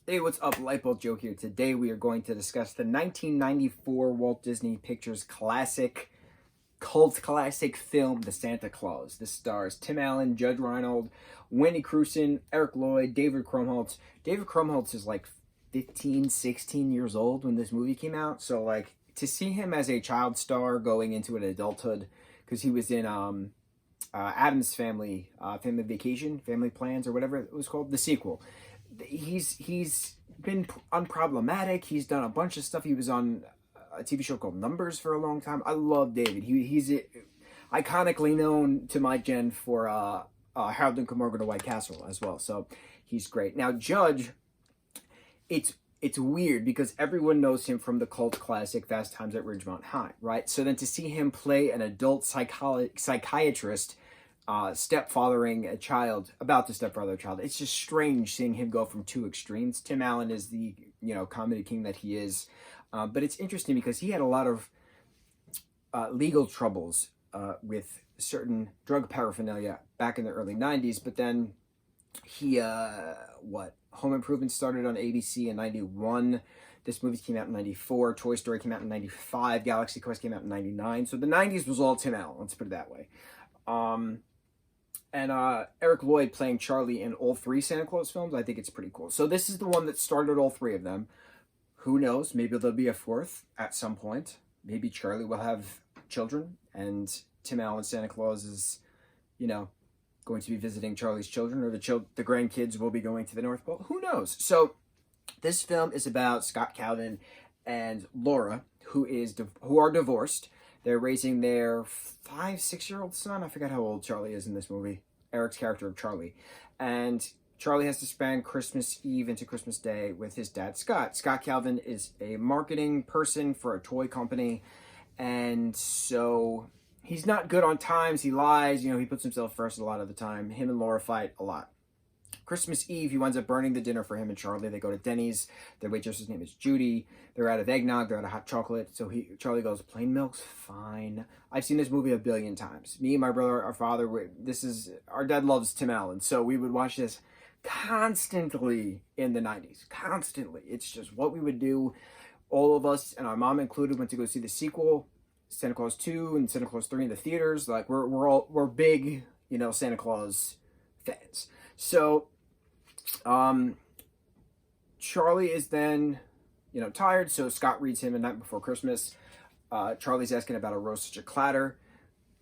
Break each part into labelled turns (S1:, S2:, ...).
S1: Hey, what's up? Lightboltjoe here. Today we are going to discuss the 1994 Walt Disney Pictures cult classic film, The Santa Claus. This stars Tim Allen, Judge Reinhold, Wendy Crewson, Eric Lloyd, David Krumholtz. David Krumholtz is like 15, 16 years old when this movie came out. So like to see him as a child star going into an adulthood, because he was in Addams Family, Family Vacation, Family Plans, or whatever it was called, the sequel. He's been unproblematic. He's done a bunch of stuff. He was on a TV show called Numbers for a long time. I love David. He's iconically known to my gen for Harold and Kumar Go to White Castle as well. So he's great. Now Judge, it's weird because everyone knows him from the cult classic Fast Times at Ridgemont High, right? So then to see him play an adult psychiatrist stepfathering a child, about to stepfather a child, it's just strange seeing him go from two extremes. Tim Allen is the comedy king that he is, but it's interesting because he had a lot of legal troubles with certain drug paraphernalia back in the early 90s, but then he Home Improvement started on ABC in 91. This movie came out in 94. Toy Story came out in 95. Galaxy Quest came out in 99. So the 90s was all Tim Allen, let's put it that way. And Eric Lloyd playing Charlie in all three Santa Claus films, I think it's pretty cool. So this is the one that started all three of them. Who knows? Maybe there'll be a fourth at some point. Maybe Charlie will have children, and Tim Allen Santa Claus is, going to be visiting Charlie's children, or the grandkids will be going to the North Pole. Who knows? So this film is about Scott Calvin and Laura, who are divorced. They're raising their 5-6-year-old son. I forget how old Charlie is in this movie. Eric's character of Charlie. And Charlie has to spend Christmas Eve into Christmas Day with his dad, Scott. Scott Calvin is a marketing person for a toy company. And so he's not good on times. He lies. He puts himself first a lot of the time. Him and Laura fight a lot. Christmas Eve, he winds up burning the dinner for him and Charlie. They go to Denny's. Their waitress's name is Judy. They're out of eggnog. They're out of hot chocolate. So Charlie goes, plain milk's fine. I've seen this movie a billion times. Me, my brother, our father, our dad loves Tim Allen. So we would watch this constantly in the 90s. Constantly. It's just what we would do. All of us, and our mom included, went to go see the sequel, Santa Claus 2 and Santa Claus 3 in the theaters. Like we're big, Santa Claus fans. So Charlie is then, tired, so Scott reads him A Night Before Christmas. Charlie's asking about a roast such a clatter,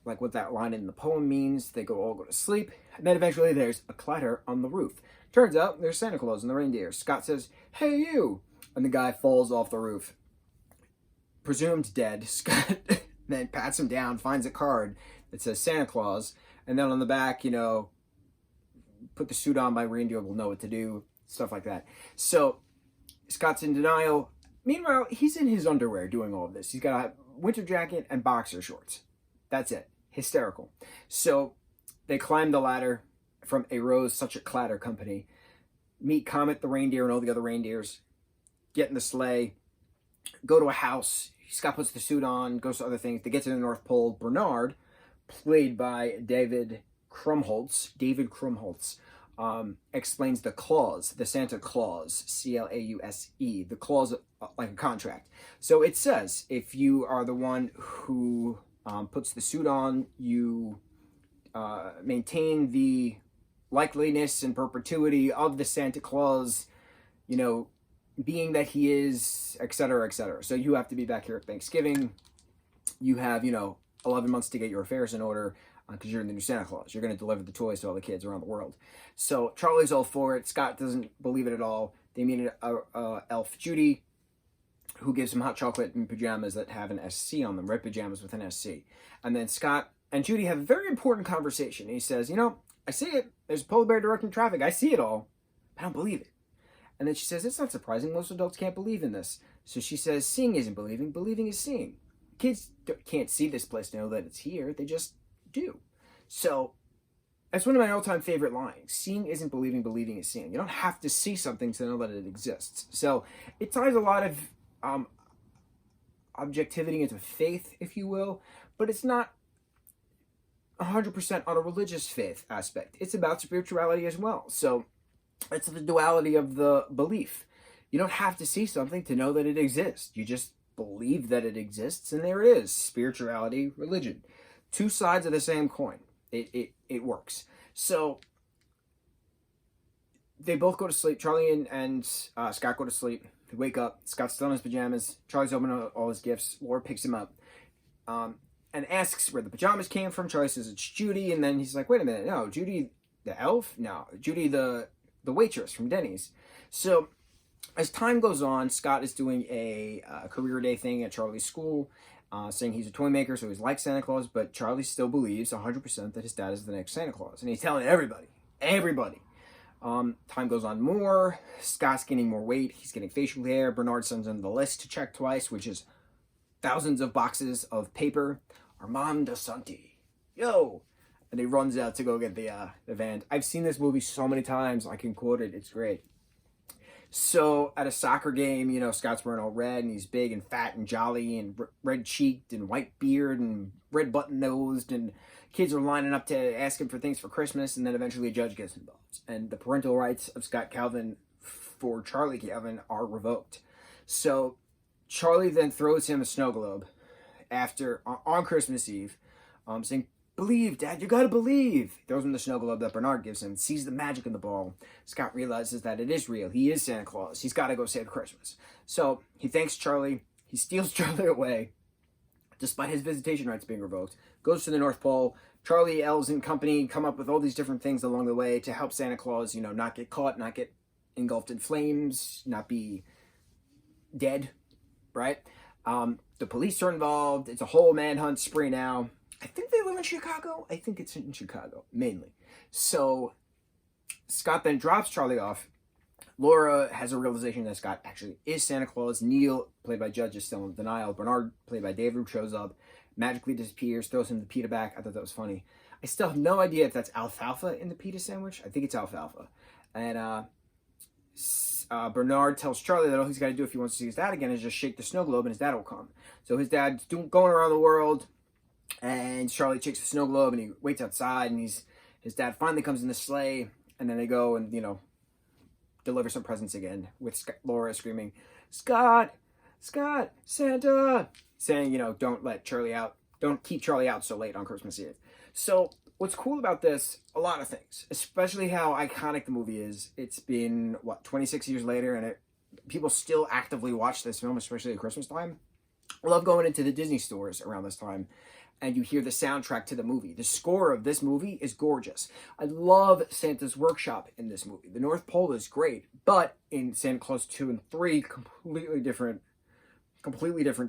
S1: like what that line in the poem means. They all go to sleep, and then eventually there's a clatter on the roof. Turns out there's Santa Claus and the reindeer. Scott says, "Hey, you!" And the guy falls off the roof, presumed dead. Scott then pats him down, finds a card that says Santa Claus, and then on the back, put the suit on, my reindeer will know what to do, stuff like that. So Scott's in denial. Meanwhile, he's in his underwear doing all of this. He's got a winter jacket and boxer shorts. That's it. Hysterical. So they climb the ladder from A Rose Such a Clatter company, meet Comet the reindeer and all the other reindeers, get in the sleigh, go to a house. Scott puts the suit on, goes to other things. They get to the North Pole. Bernard, played by David Krumholtz, explains the clause, the Santa Claus, Clause, the clause like a contract. So it says, if you are the one who puts the suit on, you maintain the likeliness and perpetuity of the Santa Claus, being that he is, etc., etc. So you have to be back here at Thanksgiving. You have, 11 months to get your affairs in order, because you're the new Santa Claus. You're going to deliver the toys to all the kids around the world. So Charlie's all for it. Scott doesn't believe it at all. They meet elf Judy, who gives him hot chocolate and pajamas that have an SC on them, red pajamas with an SC. And then Scott and Judy have a very important conversation. He says, I see it. There's a polar bear directing traffic. I see it all. I don't believe it. And then she says, it's not surprising. Most adults can't believe in this. So she says, seeing isn't believing. Believing is seeing. Kids can't see this place to know that it's here. They just do. So that's one of my all-time favorite lines. Seeing isn't believing, believing is seeing. You don't have to see something to know that it exists. So it ties a lot of objectivity into faith, if you will, but it's not 100% on a religious faith aspect. It's about spirituality as well. So it's the duality of the belief. You don't have to see something to know that it exists. You just believe that it exists, and there it is. Spirituality, religion. Two sides of the same coin. It works. So they both go to sleep. Charlie and Scott go to sleep. They wake up. Scott's still in his pajamas. Charlie's opening all his gifts. Laura picks him up and asks where the pajamas came from. Charlie says it's Judy, and then he's like, wait a minute. No, Judy the elf? No, Judy the waitress from Denny's. So as time goes on, Scott is doing a career day thing at Charlie's school, saying he's a toy maker, so he's like Santa Claus, but Charlie still believes 100% that his dad is the next Santa Claus. And he's telling everybody. Time goes on more. Scott's gaining more weight. He's getting facial hair. Bernard sends him the list to check twice, which is thousands of boxes of paper. Armando Santi. Yo! And he runs out to go get the van. I've seen this movie so many times. I can quote it. It's great. So at a soccer game, you know, Scott's wearing all red, and he's big and fat and jolly and red-cheeked and white beard and red button-nosed, and kids are lining up to ask him for things for Christmas, and then eventually a judge gets involved. And the parental rights of Scott Calvin for Charlie Calvin are revoked. So Charlie then throws him a snow globe on Christmas Eve, saying, believe, Dad, you gotta believe. He throws him the snow globe that Bernard gives him, sees the magic in the ball. Scott realizes that it is real. He is Santa Claus. He's gotta go save Christmas. So he thanks Charlie. He steals Charlie away, despite his visitation rights being revoked. Goes to the North Pole. Charlie, Elves, and company come up with all these different things along the way to help Santa Claus, you know, not get caught, not get engulfed in flames, not be dead, right? The police are involved. It's a whole manhunt spree now. I think they live in Chicago. I think it's in Chicago, mainly. So Scott then drops Charlie off. Laura has a realization that Scott actually is Santa Claus. Neil, played by Judge, is still in denial. Bernard, played by David, shows up, magically disappears, throws him the pita back. I thought that was funny. I still have no idea if that's alfalfa in the pita sandwich. I think it's alfalfa. And Bernard tells Charlie that all he's got to do if he wants to see his dad again is just shake the snow globe and his dad will come. So his dad's going around the world, and Charlie shakes the snow globe and he waits outside, and his dad finally comes in the sleigh, and then they go and, you know, deliver some presents again with Laura screaming, Scott, Scott, Santa, saying, you know, don't let Charlie out. Don't keep Charlie out so late on Christmas Eve. So what's cool about this, a lot of things, especially how iconic the movie is. It's been, 26 years later, and people still actively watch this film, especially at Christmas time. I love going into the Disney stores around this time, and you hear the soundtrack to the movie. The score of this movie is gorgeous. I love Santa's Workshop in this movie. The North Pole is great, but in Santa Claus 2 and 3, completely different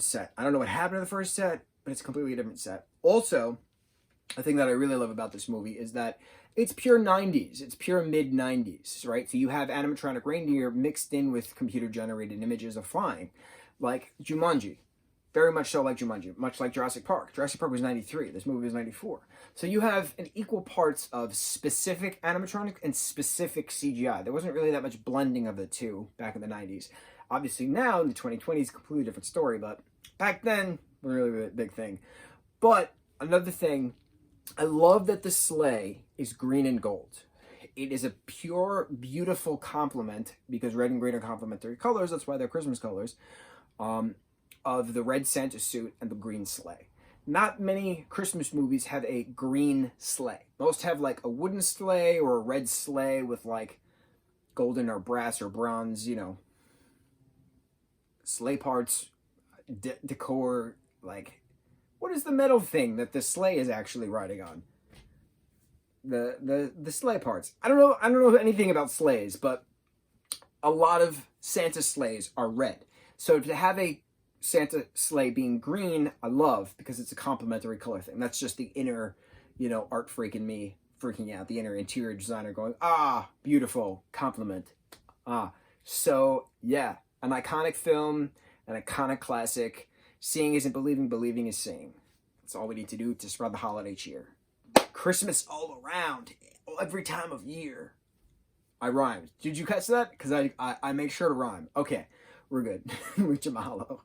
S1: set. I don't know what happened to the first set, but it's a completely different set. Also, a thing that I really love about this movie is that it's pure 90s. It's pure mid-90s, right? So you have animatronic reindeer mixed in with computer-generated images of flying, like Jumanji. Very much so like Jumanji, much like Jurassic Park. Jurassic Park was 93. This movie was 94. So you have an equal parts of specific animatronic and specific CGI. There wasn't really that much blending of the two back in the 90s. Obviously now, in the 2020s, a completely different story, but back then, really a big thing. But another thing, I love that the sleigh is green and gold. It is a pure, beautiful complement, because red and green are complementary colors. That's why they're Christmas colors. Of the red Santa suit and the green sleigh. Not many Christmas movies have a green sleigh. Most have like a wooden sleigh or a red sleigh with like golden or brass or bronze, you know, sleigh parts, decor. Like, what is the metal thing that the sleigh is actually riding on? The sleigh parts. I don't know anything about sleighs, but a lot of Santa sleighs are red. So to have a Santa sleigh being green, I love, because it's a complementary color thing. That's just the inner, you know, art freak in me freaking out. The inner interior designer going, beautiful, compliment. So yeah, an iconic film, an iconic classic. Seeing isn't believing, believing is seeing. That's all we need to do to spread the holiday cheer. Christmas all around, every time of year. I rhymed. Did you catch that? Because I make sure to rhyme. Okay, we're good. Mucho mahalo.